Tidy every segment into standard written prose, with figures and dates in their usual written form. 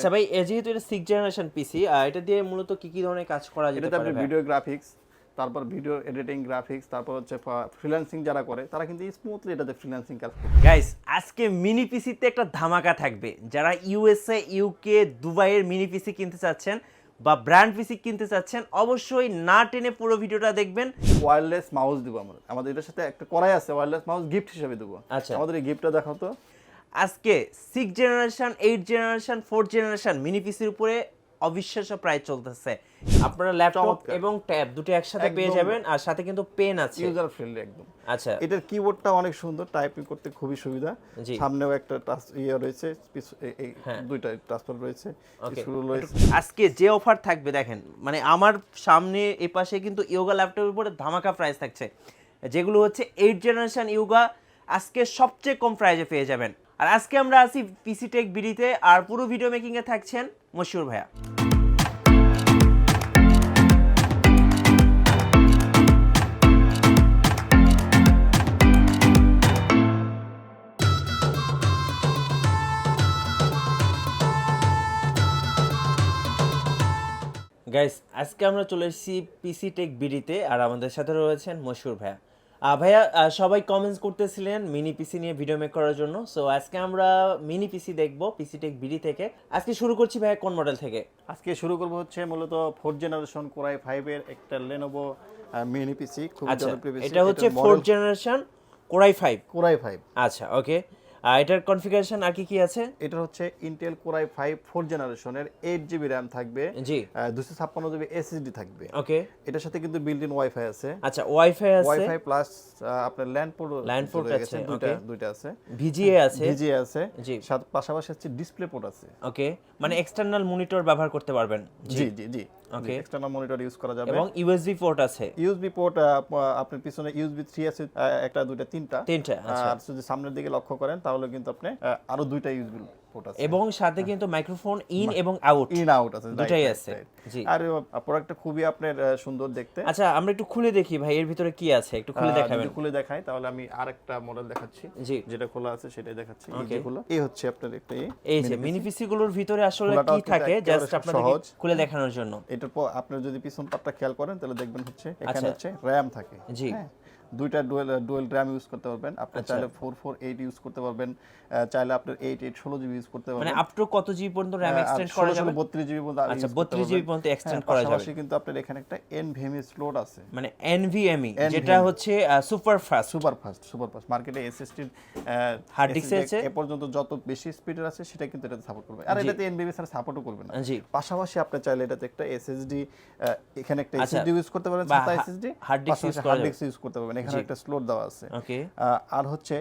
আচ্ছা ভাই, যেহেতু এটা 6 জেনারেশন পিসি, এটা দিয়ে মূলত কি কি ধরনের কাজ করা যেতে এটাতে পারে আপনি ভাই? ভিডিও গ্রাফিক্স, তারপর ভিডিও এডিটিং গ্রাফিক্স, তারপর হচ্ছে ফ্রিল্যান্সিং যারা করে তারা কিন্তু স্মুথলি এটাতে ফ্রিল্যান্সিং কাজ করে। গাইস, আজকে মিনি পিসিতে একটা ধামাকা থাকবে। যারা ইউএসএ, ইউকে, দুবাইয়ের মিনি পিসি কিনতে চাচ্ছেন বা ব্র্যান্ড পিসি কিনতে চাচ্ছেন, অবশ্যই না টেনে পুরো ভিডিওটা দেখবেন। ওয়্যারলেস মাউস দিব আমরা, আমাদের এটার সাথে একটা করাই আছে, ওয়্যারলেস মাউস গিফট হিসেবে দেবো। আচ্ছা, আমাদের এই গিফটটা দেখাও তো। আজকে 6 জেনারেশন, 8 জেনারেশন, 4 জেনারেশন মিনি পিসির উপরে অবিশ্বাস্য প্রাইস চলতেছে। আপনারা ল্যাপটপ চমৎকার। এবং ট্যাব দুটো একসাথে পেয়ে একদম যাবেন, আর সাথে কিন্তু পেন আছে। ইউজার ফ্রেন্ডলি একদম। আচ্ছা, এটার কিবোর্ডটা অনেক সুন্দর, টাইপিং করতে খুবই সুবিধা। জি। সামনেও একটা টাচ রয়েছে, এই হ্যাঁ। দুইটা টাচপ্যাড রয়েছে, ওকে, স্ক্রু রয়েছে। আজকে যে অফার থাকবে দেখেন, মানে আমার সামনে এই পাশে কিন্তু ইয়োগা ল্যাপটপের উপরে ধামাকা প্রাইস থাকছে, যেগুলো হচ্ছে 8 জেনারেশন ইয়োগা আজকে সবচেয়ে কম প্রাইসে পেয়ে যাবেন। আর আজকে আমরা আছি পিসি টেক বিডিতে, আর পুরো ভিডিও মেকিং এ থাকছেন মশিউর ভাইয়া। গাইস, আজকে আমরা চলে এসেছি পিসি টেক বিডিতে, আর আমাদের সাথে রয়েছেন মশিউর ভাইয়া। ভাইয়া, সবাই কমেন্টস করতেছিলেন মিনি পিসি নিয়ে ভিডিও মেক করার জন্য। সো আজকে আমরা মিনি পিসি দেখবো পিসি টেক বিডি থেকে। আজকে শুরু করছি ভাইয়া কোন মডেল থেকে? আজকে শুরু করব হচ্ছে মূলত 4 জেনারেশন কোরাই 5 এর একটা Lenovo মিনি পিসি, খুব আচ্ছা, জনপ্রিয় পিসি। এটা হচ্ছে 4 জেনারেশন কোরাই 5। কোরাই 5। আচ্ছা, ওকে। এটার কনফিগারেশন আর কি কি আছে? এটা হচ্ছে ইন্টেল কোরাই 5 4 জেনারেশনের 8GB RAM থাকবে, জি। 256GB SSD থাকবে। ওকে। এটার সাথে কিন্তু বিল্ট ইন ওয়াইফাই আছে। আচ্ছা, ওয়াইফাই আছে, ওয়াইফাই প্লাস আপনার ল্যান্ড পোর্ট আছে, দুইটা আছে, ভিজিএ আছে, ভিজিএ আছে, জি। সাথে পাশাপাশি হচ্ছে ডিসপ্লে পোর্ট আছে। ওকে, মানে এক্সটার্নাল মনিটর ব্যবহার করতে পারবেন। জি জি জি, ওকে। এক্সটার্নাল মনিটর ইউজ করা যাবে এবং ইউএসবি পোর্ট আছে। ইউএসবি পোর্ট আপনার পিছনে ইউএসবি 3 আছে, একটা দুইটা তিনটা। আচ্ছা। আর যদি সামনের দিকে লক্ষ্য করেন তাহলে কিন্তু আপনি আরো দুইটা ইউএসবি পোর্ট আছে, এবং সাথে কিন্তু মাইক্রোফোন ইন এবং আউট, ইন আউট আছে, দুটাই আছে। জি। আর প্রোডাক্টটা খুবই আপনার সুন্দর দেখতে। আচ্ছা, আমরা একটু খুলে দেখি ভাই এর ভিতরে কি আছে, একটু খুলে দেখাবেন। যদি খুলে দেখাই তাহলে আমি আরেকটা মডেল দেখাচ্ছি, জি। যেটা খোলা আছে সেটাই দেখাচ্ছি। এই যে খোলা, এই হচ্ছে আপনার একটা এই যে মিনি পিসি গুলোর ভিতরে আসলে কি থাকে জাস্ট আপনাদের খুলে দেখানোর জন্য। এটা আপনার যদি পিছন পাটটা খেয়াল করেন তাহলে দেখবেন হচ্ছে এখানে আচ্ছা। হচ্ছে RAM থাকে। জি। হ্যাঁ, দুইটা ডুয়াল RAM ইউজ করতে পারবেন আপনি, চাইলে 448 ইউজ করতে পারবেন, চাইলে আপনার 16GB ইউজ করতে পারবেন। মানে আপ টু কত জিবি পর্যন্ত RAM এক্সটেন্ড করা যাবে? 32GB পর্যন্ত। আচ্ছা, 32GB পর্যন্ত এক্সটেন্ড করা যাবে। পাশাপাশি কিন্তু আপনার এখানে একটা NVMe স্লট আছে, মানে NVMe, যেটা হচ্ছে সুপার ফাস্ট মার্কেটে SSD হার্ড ডিস্ক আছে এ পর্যন্ত যত বেশি স্পিডের আছে সেটা কিন্তু এটাতে সাপোর্ট করবে, আর এটাতে NVMe ছাড়া সাপোর্টও করবে না। জি। পাশাপাশি আপনি চাইলে এটাতে একটা SSD, এখানে একটা SSD ইউজ করতে পারেন, বা SSD হার্ড ডিস্ক ইউজ করতে পারবেন, এখানে একটা স্লট দেওয়া আছে। ওকে। আর হচ্ছে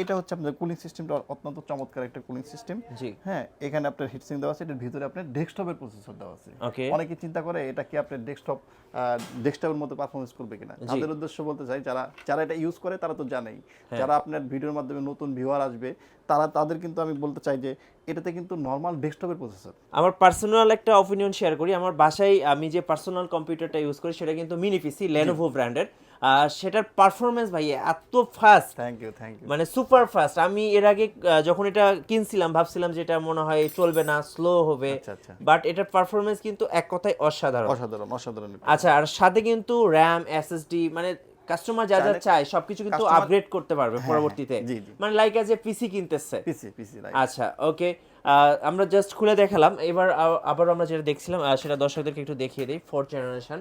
এটা হচ্ছে আপনাদের কুলিং সিস্টেমটা অত্যন্ত চমৎকার একটা কুলিং সিস্টেম। জি। হ্যাঁ, এখানে আপনার হিটসিং দেওয়া আছে, এটার ভিতরে আপনার ডেস্কটপের প্রসেসর দেওয়া আছে। ওকে। অনেকে চিন্তা করে এটা কি আপনার ডেস্কটপের মতো পারফরম্যান্স করবে কিনা। তাদের উদ্দেশ্য বলতে চাই, যারা এটা ইউজ করে তারা তো জানেই, যারা আপনার ভিডিওর মাধ্যমে নতুন ভিউয়ার আসবে তাদের কিন্তু আমি বলতে চাই যে এটাতে কিন্তু নরমাল ডেস্কটপের প্রসেসর। আমার পার্সোনাল একটা অপিনিয়ন শেয়ার করি। আমার বাসায় আমি যে পার্সোনাল কম্পিউটারটা ইউজ করি সেটা কিন্তু মিনি পিসি Lenovo ব্র্যান্ডের। সেটার পারফরমেন্স ভাই এত ফাস্ট, থ্যাংক ইউ মানে সুপার ফাস্ট। আমি এর আগে যখন এটা কিনছিলাম ভাবছিলাম যে এটা মনে হয় চলবে না, স্লো হবে, বাট এটার পারফরমেন্স কিন্তু এক কথায় অসাধারণ। আচ্ছা, আর সাথে কিন্তু RAM, SSD, মানে কাস্টমার যা যা চায় সবকিছু কিন্তু আপগ্রেড করতে পারবে পরবর্তীতে, মানে লাইক অ্যাজ এ পিসি কিনতেছে। আচ্ছা, ওকে। আমরা জাস্ট খুলে দেখালাম। এবার আবার আমরা যেটা দেখছিলাম সেটা দর্শকদেরকে একটু দেখিয়ে দিই। 4 জেনারেশন।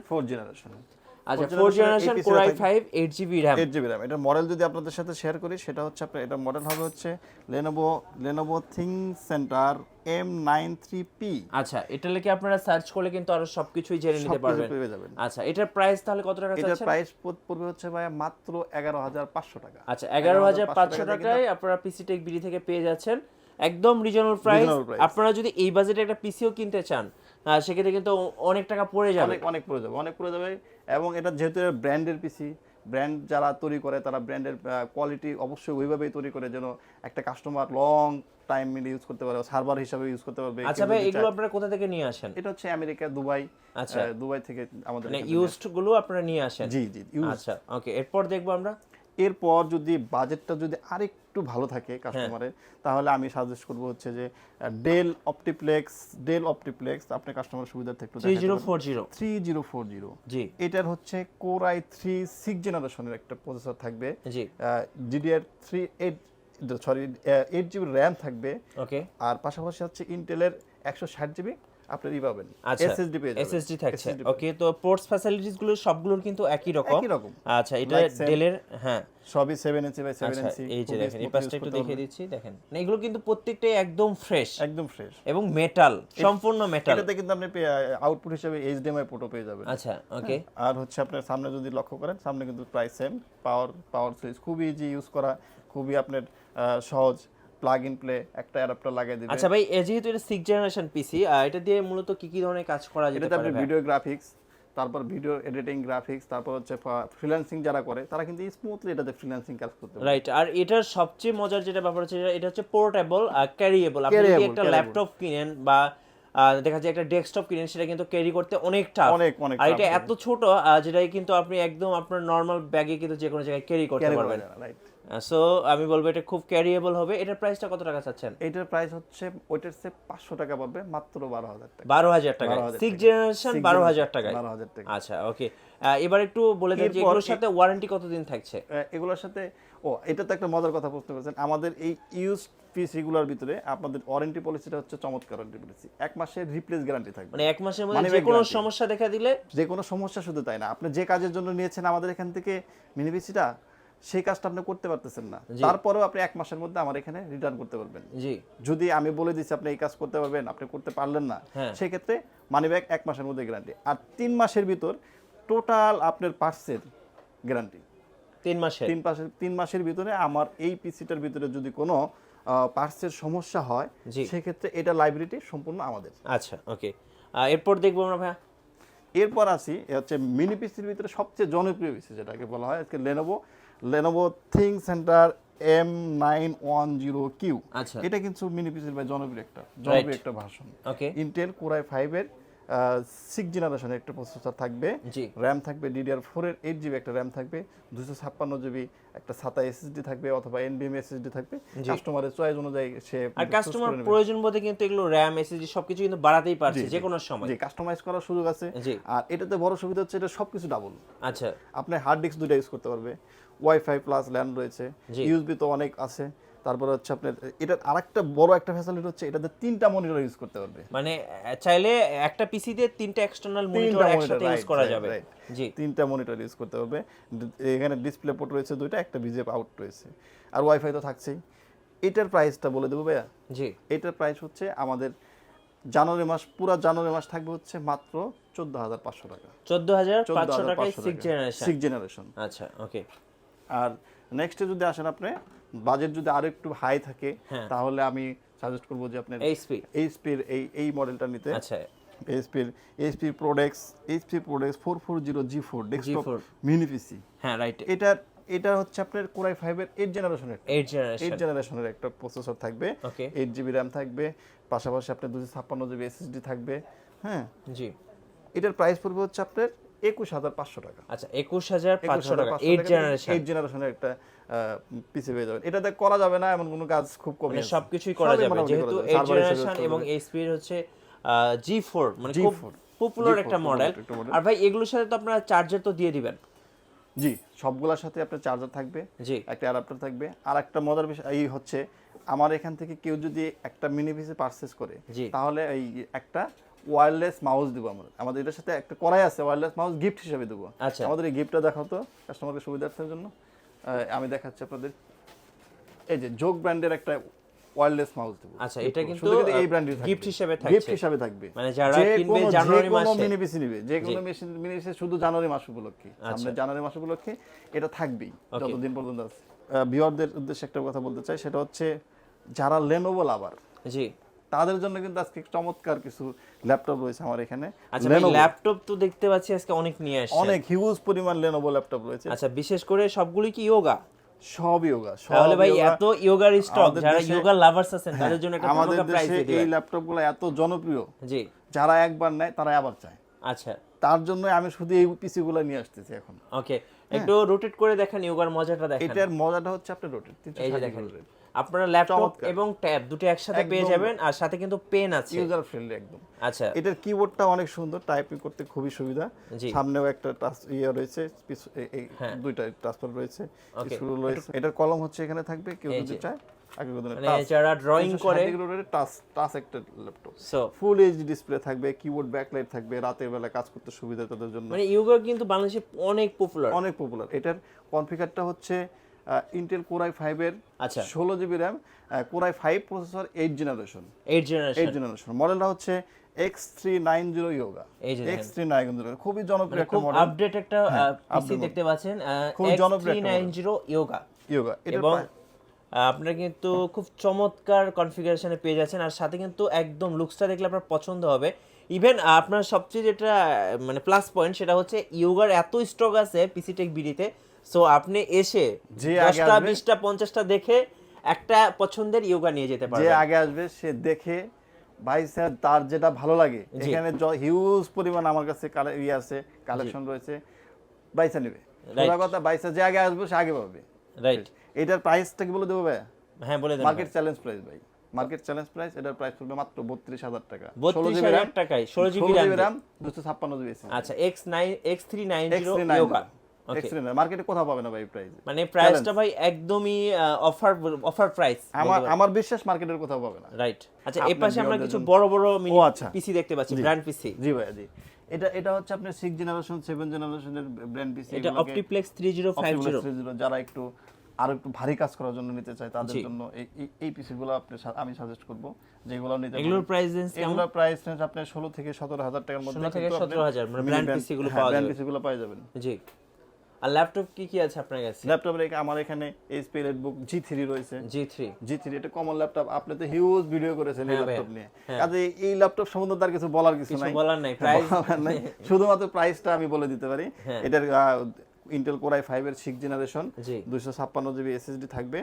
আচ্ছা, 4 জেনারেশন কোরাই 5 8GB RAM। এটার মডেল যদি আপনাদের সাথে শেয়ার করি সেটা হচ্ছে আপনার, এটার মডেল হবে হচ্ছে Lenovo ThinkCentre M93P। আচ্ছা, এটা লিখে আপনারা সার্চ করলে কিন্তু আরো সবকিছুই জেনে নিতে পারবেন। আচ্ছা, এটার প্রাইস তাহলে কত টাকা চাচ্ছেন? এটার প্রাইস পড়বে হচ্ছে ভাই মাত্র 11500 টাকা। আচ্ছা, 11500 টাকায় আপনারা পিসি টেক বিডি থেকে পেয়ে যাচ্ছেন একদম রিজনেবল প্রাইস। আপনারা যদি এই বাজেটে একটা পিসিও কিনতে চান সেক্ষেত্রে কিন্তু অনেক টাকা পড়ে যাবে, অনেক পড়ে যাবে। এবং এটা যেহেতু ব্র্যান্ডের পিসি, ব্র্যান্ড যারা তৈরি করে তারা ব্র্যান্ডের কোয়ালিটি অবশ্যই ওইভাবেই তৈরি করে যেন একটা কাস্টমার লং টাইম মিলে ইউজ করতে পারে, সার্ভার হিসেবে ইউজ করতে পারবে। আচ্ছা ভাই, এগুলো আপনারা কোথা থেকে নিয়ে আসেন? এটা হচ্ছে আমেরিকা, দুবাই। দুবাই থেকে আমাদের মানে ইউজড গুলো আপনারা নিয়ে আসেন? জি। আচ্ছা, ওকে। এরপর দেখবো আমরা এরপর যদি বাজেটটা যদি আরেকটু ভালো থাকে কাস্টমারের, তাহলে আমি সাজেস্ট করব হচ্ছে যে ডেল অপটিপ্লেক্স আপনি কাস্টমার সুবিধার্থে একটু 3040 জি, এটার হচ্ছে কোর i3 6 জেনারেশনের একটা প্রসেসর থাকবে, জি, DDR3 8 জিবি র্যাম থাকবে, ওকে, আর পাশাপাশি হচ্ছে ইন্টেলের 160 জিবি আপনি পাবেন, আচ্ছা এসএসডি পেয়ে যাবেন, এসএসডি থাকছে, ওকে। তো পোর্টস ফ্যাসিলিটিস গুলো সবগুলোর কিন্তু একই রকম। আচ্ছা, এটা ডেলের, হ্যাঁ সবই 7 ইঞ্চি বাই 7 ইঞ্চি। এই যে দেখেন, এই পাশটা একটু দেখিয়ে দিচ্ছি, দেখেন না এগুলো কিন্তু প্রত্যেকটাই একদম ফ্রেশ এবং মেটাল, সম্পূর্ণ মেটাল। এটাতে কিন্তু আপনি আউটপুট হিসেবে এইচডিএমআই পোর্টও পেয়ে যাবেন। আচ্ছা, ওকে। আর হচ্ছে আপনার সামনে যদি লক্ষ্য করেন, সামনে কিন্তু প্রায় সেম, পাওয়ার সুইচ খুবই ইজি ইউজ করা, খুবই আপনার সহজ, প্লাগ ইন প্লে, একটা অ্যাডাপ্টার লাগিয়ে দিবেন। আচ্ছা ভাই, যেহেতু এটা 6 জেনারেশন পিসি, এটা দিয়ে মূলত কি কি ধরনের কাজ করা যেতে পারে? এটাতে আপনি পারে? ভিডিও গ্রাফিক্স, তারপর ভিডিও এডিটিং গ্রাফিক্স, তারপর হচ্ছে ফ্রিল্যান্সিং যারা করে তারা কিন্তু স্মুথলি এটাতে ফ্রিল্যান্সিং কাজ করতে পারে। রাইট। আর এটার সবচেয়ে মজার যেটা ব্যাপার হচ্ছে, এটা হচ্ছে পোর্টেবল আর ক্যারিয়েবল। আপনি যদি একটা ল্যাপটপ কিনেন বা দেখা যায় একটা ডেস্কটপ কিনেন, সেটা কিন্তু ক্যারি করতে অনেক টাফ, আর এটা এত ছোট যেটাই কিন্তু আপনি একদম আপনার নরমাল ব্যাগে কিন্তু যে কোনো জায়গায় ক্যারি করতে পারবেন। রাইট। সো আমি বলবো এটা খুব ক্যারিয়েবল হবে। এটার প্রাইসটা কত টাকা চাচ্ছেন? এটার প্রাইস হচ্ছে ওইটার চেয়ে 500 টাকা পড়বে, মাত্র 12000 টাকা। 12000 টাকা, 6 জেনারেশন 12000 টাকা। 12000 টাকা। আচ্ছা, ওকে। এবার একটু বলে দেন যে এগুলোর সাথে ওয়ারেন্টি কতদিন থাকছে? এগুলোর সাথে এটা তো একটা মজার কথা প্রশ্ন করেছেন। আমাদের এই ইউজ পিসি গুলোর ভিতরে আপনাদের ওয়ারেন্টি পলিসিটা হচ্ছে চমৎকার ওয়ারেন্টি পলিসি। 1 মাসের রিপ্লেস গ্যারান্টি থাকবে, মানে 1 মাসের মধ্যে যে কোনো সমস্যা দেখা দিলে, যে কোনো সমস্যা, শুধু তাই না, আপনি যে কাজের জন্য নিয়েছেন আমাদের এখান থেকে মিনি পিসিটা, সেই কাজটা আপনি করতে পারতেছেন না, তারপরেও আপনি 1 মাসের মধ্যে আমার এখানে রিটার্ন করতে পারবেন। জি, যদি আমি বলে দিচ্ছি আপনি এই কাজ করতে পারবেন, আপনি করতে পারলেন না, সেই ক্ষেত্রে মানি ব্যাক 1 মাসের মধ্যে গ্যারান্টি, আর 3 মাসের ভিতর টোটাল আপনার পার্টসের গ্যারান্টি। 3 মাসের ভিতরে আমার এই পিসিটার ভিতরে যদি কোনো পার্টসের সমস্যা হয়, সেক্ষেত্রে এটা লাইবিলিটি সম্পূর্ণ আমাদের। আচ্ছা, ওকে। এরপর দেখবো আমরা ভাইয়া, এরপর আসি হচ্ছে মিনি পিসির ভিতরে সবচেয়ে জনপ্রিয় পিসি যেটাকে বলা হয় আজকে লেনোভো থিং সেন্টার M910Q। আচ্ছা, এটা কিন্তু মিনি পিসির জনপ্রিয় একটা ভার্সন। ইন্টেল কোর i5 এর 6 জেনারেশনের একটা প্রসেসর থাকবে, র্যাম থাকবে DDR4 এর 8 জিবি একটা র্যাম থাকবে, 256 জিবি একটা SATA SSD থাকবে অথবা NVMe SSD থাকবে, কাস্টমারের চয়েস অনুযায়ী সে, আর কাস্টমার প্রয়োজন বোধে কিন্তু এগুলো র্যাম SSD সবকিছু কিন্তু বাড়াতেই পারছে যে কোনো সময়, কাস্টমাইজ করার সুযোগ আছে। আর এটাতে বড় সুবিধা হচ্ছে এটা সবকিছু ডাবল। আচ্ছা, আপনি হার্ড ডিস্ক দুটো ইউজ করতে পারবে, ওয়াইফাই প্লাস ল্যান রয়েছে, ইউএসবি তো অনেক আছে, তারপর হচ্ছে আপনার এটার আরেকটা বড় একটা ফ্যাসিলিটি হচ্ছে এটাতে 3টা মনিটর ইউজ করতে পারবে, মানে চাইলে একটা পিসি দিয়ে 3টা এক্সটারনাল মনিটর একসাথে ইউজ করা যাবে। জি, 3টা মনিটর ইউজ করতে পারবে। এখানে ডিসপ্লে পোর্ট রয়েছে 2টা, একটা বিজিএ আউট রয়েছে, আর ওয়াইফাই তো থাকছেই। এটার প্রাইসটা বলে দেবো ভাইয়া। জি, এটার প্রাইস হচ্ছে আমাদের পুরো জানুয়ারি মাস থাকবে হচ্ছে মাত্র 14500 টাকা। 14500 টাকায় 6 জেনারেশন। আচ্ছা, ওকে। আর নেক্সটে যদি আসেন আপনি, বাজেট যদি আরো একটু হাই থাকে, তাহলে আমি সাজেস্ট করব যে আপনি এইচপির এই মডেলটা নিতে। আচ্ছা, HP products 440 G4 desktop mini পিসি। হ্যাঁ, রাইট। এটা হচ্ছে আপনার কোর i5 এর 8 জেনারেশনের একটা প্রসেসর থাকবে, 8 জিবি র্যাম থাকবে, পাশাপাশি আপনার 256 জিবি এসএসডি থাকবে। হ্যাঁ, জি। এটার প্রাইস পড়বে হচ্ছে আপনার 21500 টাকা। আচ্ছা, 21500 টাকা 8 জেনারেশনের একটা পিসি পেয়ে যাবেন। এটাতে করা যাবে না এমন কোনো কাজ খুব কম, মানে সবকিছুই করা যাবে যেহেতু 8 জেনারেশন এবং এইচপি এর হচ্ছে G4, মানে খুব পপুলার একটা মডেল। আর ভাই এগুলোর সাথে তো আপনারা চার্জার তো দিয়ে দিবেন? জি, সবগুলোর সাথে আপনার চার্জার থাকবে, একটা অ্যাডাপ্টার থাকবে। আর একটা মজার বিষয় এই হচ্ছে, আমার এখান থেকে কেউ যদি একটা মিনি পিসি পারচেজ করে, তাহলে এই একটা ওয়্যারলেস মাউস দিব আমরা। আমাদের এটার সাথে একটা করাই আছে, ওয়্যারলেস মাউস গিফট হিসেবে দেবো। আমাদের এই গিফটটা দেখাও তো কাস্টমারকে সুবিধার্থের জন্য। আমি দেখাচ্ছি আপনাদের, এই যে জোক ব্র্যান্ডের একটা ওয়্যারলেস মাউস দেব। আচ্ছা, এটা কিন্তু এই ব্র্যান্ডের গিফট হিসেবে থাকবে, মানে যারা কিনবে জানুয়ারি মাসে, মিনি পিসি নেবে, যে কোনো মিনি পিসি শুধু জানুয়ারি মাস উপলক্ষে, সামনে জানুয়ারি মাস উপলক্ষে এটা থাকবেই যতদিন পর্যন্ত আছে। ভিউয়ারদের উদ্দেশ্যে একটা কথা বলতে চাই, সেটা হচ্ছে যারা লেনোভো লাভার, জি, তাদের জন্য কিন্তু আজকে চমৎকার কিছু ল্যাপটপ রয়েছে আমার এখানে। আচ্ছা, ল্যাপটপ তো দেখতে পাচ্ছি আজকে অনেক নিয়ে আসছে, অনেক হিউজ পরিমাণ লেনোভো ল্যাপটপ রয়েছে। আচ্ছা, বিশেষ করে সবগুলো কি ইয়োগা? সব ইয়োগা। তাহলে ভাই এত ইয়োগার স্টক, যারা ইয়োগা লাভার্স আছেন তাদের জন্য একটা আমাদের দেশে এই ল্যাপটপগুলো এত জনপ্রিয়, জি, যারা একবার নেয় তারা আবার চায়। আচ্ছা, তার জন্য আমি শুধু এই পিসি গুলো নিয়ে আসতেছি এখন। ওকে, একটু রোটেট করে দেখেন ইয়োগার মজাটা দেখেন। এটার মজাটা হচ্ছে আপনি রোটেট, এই যে দেখেন আপনারা ল্যাপটপ এবং ট্যাব দুটো একসাথে পেয়ে যাবেন, আর সাথে কিন্তু পেন আছে, ইউজার ফ্রেন্ডলি একদম। আচ্ছা, এটার কিবোর্ডটা অনেক সুন্দর, টাইপিং করতে খুবই সুবিধা। সামনেও একটা টাচ রয়েছে, এই দুইটা টাচপ্যাড রয়েছে, স্ক্রল রয়েছে। এটার কলম হচ্ছে এখানে থাকবে, কেউ যদি চায় আগে মানে যারা ড্রয়িং করে টাচ একটা ল্যাপটপ, ফুল এইচডি ডিসপ্লে থাকবে, কিবোর্ড ব্যাকলাইট থাকবে, রাতের বেলা কাজ করতে সুবিধা তাদের জন্য। মানে ইয়োগা কিন্তু বাংলাদেশে অনেক পপুলার। এটার কনফিগারটা হচ্ছে ইন্টেল কোর i5 এর 16 GB RAM, core i5 processor 8 generation. মডেলটা হচ্ছে X390 Yoga। X390 খুবই জনপ্রিয় একটা মডেল, আপডেট একটা পিসি দেখতে পাচ্ছেন, X390 Yoga। এবং আপনারা কিন্তু খুব চমৎকার কনফিগারেশনে পেয়ে যাচ্ছেন, আর সাথে কিন্তু একদম লুকসটা দেখলে আপনার পছন্দ হবে। ইভেন আপনার সবচেয়ে যেটা মানে প্লাস পয়েন্ট সেটা হচ্ছে ইয়োগার এত স্টক আছে পিসি টেক বিডিতে, সো আপনি এসে 10টা 20টা 50টা দেখে একটা পছন্দের ইয়োগা নিয়ে যেতে পারবেন। যে আগে আসবে সে দেখে ভাই স্যার তার যেটা ভালো লাগে, এখানে হিউজ পরিমাণ আমার কাছে কালেকশন রয়েছে, বাইসা নেবে। পুরো কথা বাইসা যে আগে আসবে সে আগে পাবে। রাইট। এটার প্রাইসটা কি বলে দেবো ভাই? হ্যাঁ বলে দেন। মার্কেট চ্যালেঞ্জ প্রাইস ভাই, মার্কেট চ্যালেঞ্জ প্রাইস। এটার প্রাইস পড়বে মাত্র 32,000 টাকা। 32,000 টাকায় 16 জিবি RAM, 256 জিবি। আচ্ছা, X390 Yoga। মার্কেটে কোথাও পাবে না ভাই প্রাইস, মানে প্রাইসটা ভাই একদমই অফার প্রাইস। আমার বিশ্বাস মার্কেটের কোথাও পাবে না। রাইট। আচ্ছা, এই পাশে আমরা কিছু বড় মিনি পিসি দেখতে পাচ্ছি, ব্র্যান্ড পিসি। জি ভাই, জি। এটা হচ্ছে আপনার 6 জেনারেশন 7 জেনারেশনের ব্র্যান্ড পিসি। এটা অপটিপ্লেক্স 3050। যারা একটু আরো একটু ভারী কাজ করার জন্য নিতে চায় তাদের জন্য এই পিসিগুলো আমি সাজেস্ট করব, যেগুলো নিতে। এগুলোর প্রাইস রেঞ্জ কেমন? এগুলোর প্রাইস রেঞ্জ আপনার 16 থেকে 17,000 টাকার মধ্যে। 16 থেকে 17,000 মানে ব্র্যান্ড পিসিগুলো পাওয়া যাবে। ব্র্যান্ড পিসিগুলো পাওয়া যাবেন। জি। আর ল্যাপটপ কি আছে আপনার কাছে? ল্যাপটপের আমার এখানে HP Redbook G3 রয়েছে। G3 এটা কমন ল্যাপটপ। আপনি তো হিউজ ভিডিও করেছেন এই ল্যাপটপ নিয়ে, কাজে এই ল্যাপটপ সম্বন্ধে তার কিছু বলার কিছু নাই, প্রাইস নাই, শুধুমাত্র প্রাইসটা আমি বলে দিতে পারি। এটার ইন্টেল কোর i5 এর 6 জেনারেশন, 256 জিবি SSD থাকবে,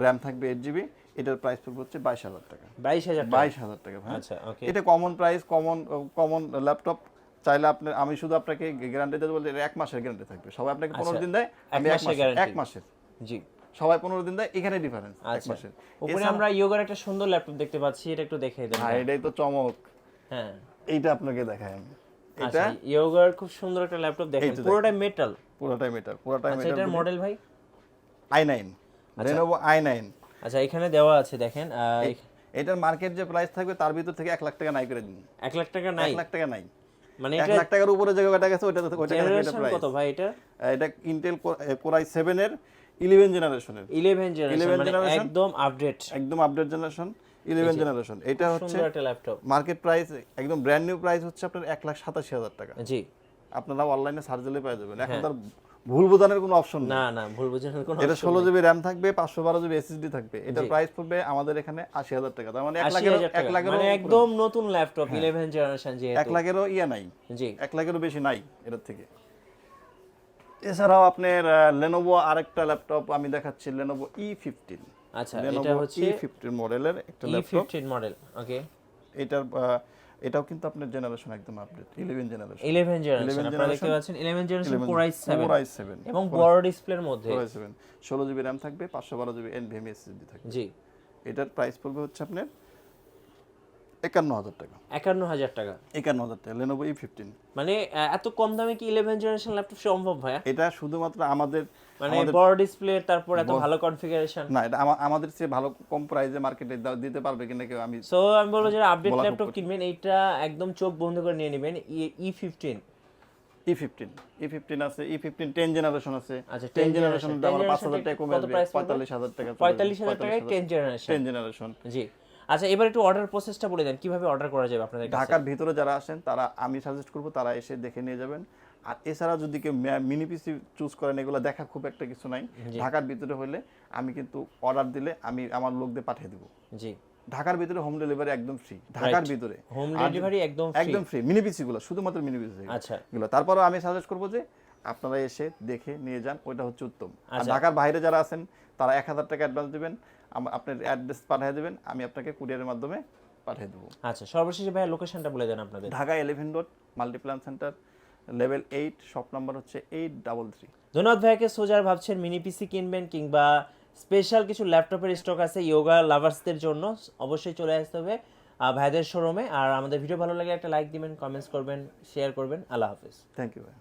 RAM থাকবে 8 জিবি। এটার প্রাইস পড়বে হচ্ছে 22,000 টাকা। 22,000 টাকা ভাই। আচ্ছা, ওকে। এটা কমন প্রাইস, কমন ল্যাপটপ। চাইলে আমি শুধু আপনাকে গ্যারান্টি দেব, বলতে 1 মাসের গ্যারান্টি থাকবে। সবাই আপনাকে 15 দিন দেয়, আমি 1 মাসের। জি, সবাই 15 দিন দেয়, এখানে ডিফারেন্স 1 মাসের। উপরে আমরা ইয়োগার একটা সুন্দর ল্যাপটপ দেখতে পাচ্ছি, এটা একটু দেখাই দেন। হ্যাঁ, এটাই তো চমক। হ্যাঁ, এইটা আপনাকে দেখাই আমি। এটা ইয়োগার খুব সুন্দর একটা ল্যাপটপ দেখেন, পুরোটাই মেটাল। এটার মডেল ভাই i9, Lenovo i9। আচ্ছা, এখানে দেওয়া আছে দেখেন। এটার মার্কেট যে প্রাইস থাকবে তার ভিতর থেকে 1 লাখ টাকা নাই করে দিন। 1 লাখ টাকা নাই? 1 লাখ টাকা নাই, মানে 1 লাখ টাকার উপরে যে কয়টা গেছে ওটা জেনারেশন কত ভাই এটা? এটা ইন্টেল কোর i7 এর 11 জেনারেশনের। 11 জেনারেশন মানে একদম আপডেট জেনারেশন, 11 জেনারেশন। এটা হচ্ছে সুন্দর একটা ল্যাপটপ। মার্কেট প্রাইস একদম ব্র্যান্ড নিউ প্রাইস হচ্ছে আপনার 1,87,000 টাকা। জি, আপনারা অনলাইনে সার্চ দিলে পেয়ে যাবেন। এখন তার ভুল বোঝানোর কোনো অপশন নেই। না, ভুল বোঝানোর কোনো এটা 16 জিবি RAM থাকবে, 512 জিবি SSD থাকবে। এটার প্রাইস পড়বে আমাদের এখানে 80,000 টাকা। তার মানে 1 লাখের মানে একদম নতুন ল্যাপটপ, 11 জেনারেশন। যেহেতু 1 লাখেরও নাই। জি, 1 লাখেরও বেশি নাই এর থেকে। এছাড়াও আপনার Lenovo আরেকটা ল্যাপটপ আমি দেখাচ্ছি, Lenovo E15। আচ্ছা, এটা হচ্ছে E15 মডেলের একটা ল্যাপটপ। E15 মডেল, ওকে। এটাও কিন্তু আপনার জেনারেশন একদম আপডেট, 11 জেনারেশন। আপনারা দেখতে পাচ্ছেন 11 জেনারেশন কোর i7 এবং বড় ডিসপ্লের মধ্যে 16 জিবি RAM থাকবে, 512 জিবি NVMe SSD থাকবে। জি, এটার প্রাইস পড়বে হচ্ছে আপনার 51,000 টাকা। 51,000 টাকা। 51,000 টাকা Lenovo E15। মানে এত কম দামে কি 11 জেনারেশন ল্যাপটপ সম্ভব ভাই? এটা শুধুমাত্র আমাদের মানে বড় ডিসপ্লে, তারপর এত ভালো কনফিগারেশন। না, এটা আমাদের চেয়ে ভালো কম প্রাইসে মার্কেটে দিতে পারবে কিনা কেউ। আমি বলবো যারা আপডেট ল্যাপটপ কিনবেন এইটা একদম চোখ বন্ধ করে নিয়ে নেবেন। E15 আছে, E15 10 জেনারেশন আছে। আচ্ছা, 10 জেনারেশন দাম 5,000 টাকা কমে আসবে, 45,000 টাকা। 45,000 টাকায় 10 জেনারেশন। জি। আচ্ছা, এবার একটু অর্ডার প্রসেসটা বলে দেন, কিভাবে অর্ডার করা যাবে আপনাদের কাছে? ঢাকার ভিতরে যারা আসেন তারা আমি সাজেস্ট করব তারা এসে দেখে নিয়ে যাবেন। আর এছাড়া যদি কেউ মিনি পিসি চুজ করেন, এগুলো দেখা খুব একটা কিছু নাই। ঢাকার ভিতরে হলে আমি কিন্তু অর্ডার দিলে আমি আমার লোক দিয়ে পাঠিয়ে দেব। জি, ঢাকার ভিতরে হোম ডেলিভারি একদম ফ্রি। ঢাকার ভিতরে হোম ডেলিভারি একদম ফ্রি। মিনি পিসি গুলো, শুধুমাত্র মিনি পিসি গুলো। তারপরেও আমি সাজেস্ট করব যে আপনারা এসে দেখে নিয়ে যান, ওইটা হচ্ছে উত্তম। আর ঢাকার বাইরে যারা আছেন তারা 1,000 টাকা অ্যাডভান্স দিবেন, আপনার অ্যাড্রেস পাঠিয়ে দিবেন, আমি আপনাকে কুরিয়ারের মাধ্যমে পাঠিয়ে দেব। আচ্ছা, সর্বশেষে ভাই লোকেশনটা বলে দেন আপনাদের। Dhaka elephant road, Multiplan centre, level 8, shop number হচ্ছে 833। ধন্যবাদ ভাইয়াকে। সোজার ভাবছেন মিনি পিসি কিনবেন কিংবা স্পেশাল কিছু ল্যাপটপের স্টক আছে ইয়োগা লাভার্সদের জন্য, অবশ্যই চলে আসতে হবে ভাইদের শোরুমে। আর আমাদের ভিডিও ভালো লাগলে একটা লাইক দিবেন, কমেন্টস করবেন, শেয়ার করবেন। আল্লাহ হাফেজ। থ্যাংক ইউ ভাই।